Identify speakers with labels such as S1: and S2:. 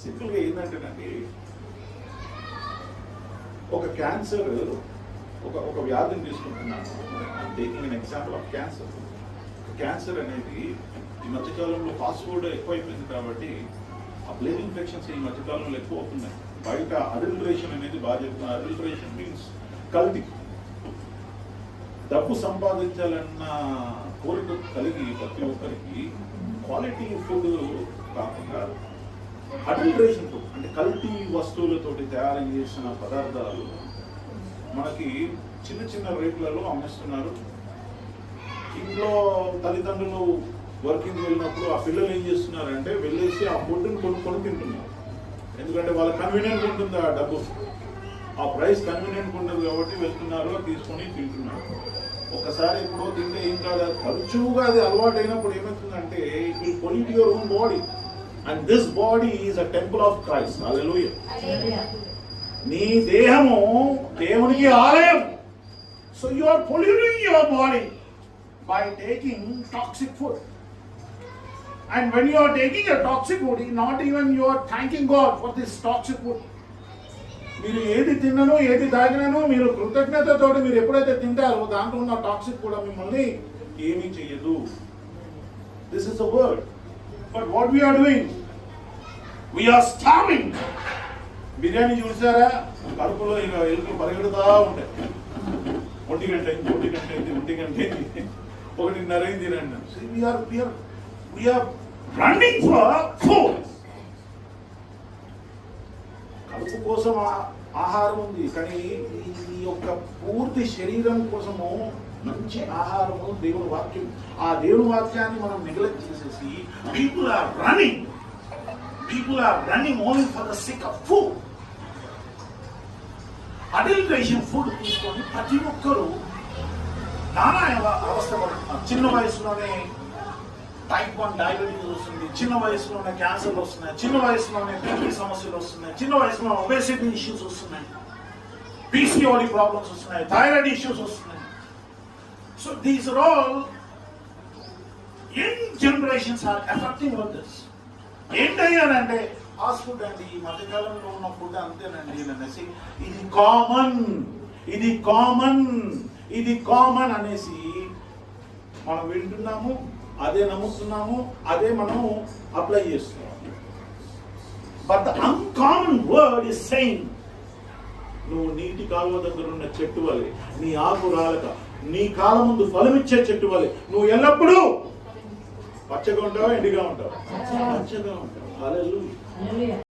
S1: సింపుల్గా ఏంటంటేనండి, ఒక క్యాన్సర్ ఒక వ్యాధిని తీసుకుంటున్నాను. Taking an example of cancer. Cancer అనేది ఈ మధ్యకాలంలో ఫాస్ట్ ఫుడ్ ఎక్కువైపోయింది కాబట్టి ఆ బ్లడ్ ఇన్ఫెక్షన్స్ ఈ మధ్యకాలంలో ఎక్కువ అవుతున్నాయి. బయట అడల్టరేషన్ అనేది బాగా చెప్తున్నారు. అడల్టరేషన్ మీన్స్ కల్తీ. డబ్బు సంపాదించాలన్న కోరిక కలిగి ప్రతి ఒక్కరికి క్వాలిటీ ఫుడ్ కాకుండా అడల్టరేషన్ ఫుడ్ అంటే కల్తీ వస్తువులతోటి తయారు చేసిన పదార్థాలు మనకి చిన్న చిన్న రేట్లలో అమ్మేస్తున్నారు. ఇంట్లో తల్లిదండ్రులు వర్కింగ్ వెళ్ళినప్పుడు ఆ పిల్లలు ఏం చేస్తున్నారంటే వెళ్ళేసి ఆ ఫుడ్ని కొనుక్కొని తింటున్నారు. ఎందుకంటే వాళ్ళ కన్వీనియంట్ ఉంటుంది, ఆ డబ్బు ఆ ప్రైస్ కన్వీనియంట్ ఉంటుంది కాబట్టి వెళ్తున్నారు, తీసుకొని తింటున్నారు. ఒకసారి ఎప్పుడో తింటే ఏం కాదు, తరచుగా అది అలవాటు అయినప్పుడు ఏమవుతుందంటే it will pollute your own body. And this body is a temple of Christ. Hallelujah. నీ దేహము దేవునికి ఆలయం. So you are polluting your body by taking toxic food. And when you are taking a toxic food, not even you are thanking God for this toxic food. మీరు ఏది తిన్నను ఏది తాగినను మీరు కృతజ్ఞతతో మీరు ఎప్పుడైతే తింటారో దాంట్లో ఉన్న టాక్సిక్ కూడా మిమ్మల్ని ఏమీ చెయ్యదు. This is the word. But what we are doing, we are starving. Biryani చూసారా, కడుపులో ఇక ఎలుకలు పరిగెడుతూ ఉంటాయి. 1 గంట అయింది, 1 గంట అయింది, 1 గంట అయింది, 1:30 అయింది రండి. We are running for food. కడుపు కోసం ఆహారం ఉంది, కానీ ఈ యొక్క పూర్తి శరీరం కోసము మంచి ఆహారము దేవుని వాక్యం. ఆ దేవుని వాక్యాన్ని మనం నెగ్లెక్ట్ చేసేసి people are running only for the sake of food. Adulteration food తీసుకొని ప్రతి ఒక్కరూ నానా అవస్థ పడుతున్నారు. చిన్న వయసులోనే టైప్ 1 డయాబెటీస్ వస్తుంది, చిన్న వయసులోనే క్యాన్సర్లు వస్తున్నాయి, చిన్న వయసులోనే బీపీ సమస్యలు వస్తున్నాయి, చిన్న వయసులో ఒబేసిటీ ఇష్యూస్ వస్తున్నాయి, పీసీఓడి ప్రాబ్లమ్స్ వస్తున్నాయి, థైరాయిడ్ ఇష్యూస్ వస్తున్నాయి. So these are all young generations are affecting with this. ఏంటయ్యానంటే ఫాస్ట్ ఫుడ్ అండి, ఈ మధ్యకాలంలో ఉన్న ఫుడ్ అంతేనండి అనేసి ఇది కామన్ అనేసి మనం వింటున్నాము, అదే నమ్ముతున్నాము, అదే మనం అప్లై చేస్తున్నాము. But the uncommon word is saying, నువ్వు నీటి కాలువ దగ్గర ఉన్న చెట్టు వలె, నీ ఆకు రాలక నీ కాలం ముందు ఫలమిచ్చే చెట్టు వలె నువ్వు ఎల్లప్పుడూ పచ్చగా ఉంటావా, ఎండిగా ఉంటావా? పచ్చగా ఉంటావు. హల్లెలూయా.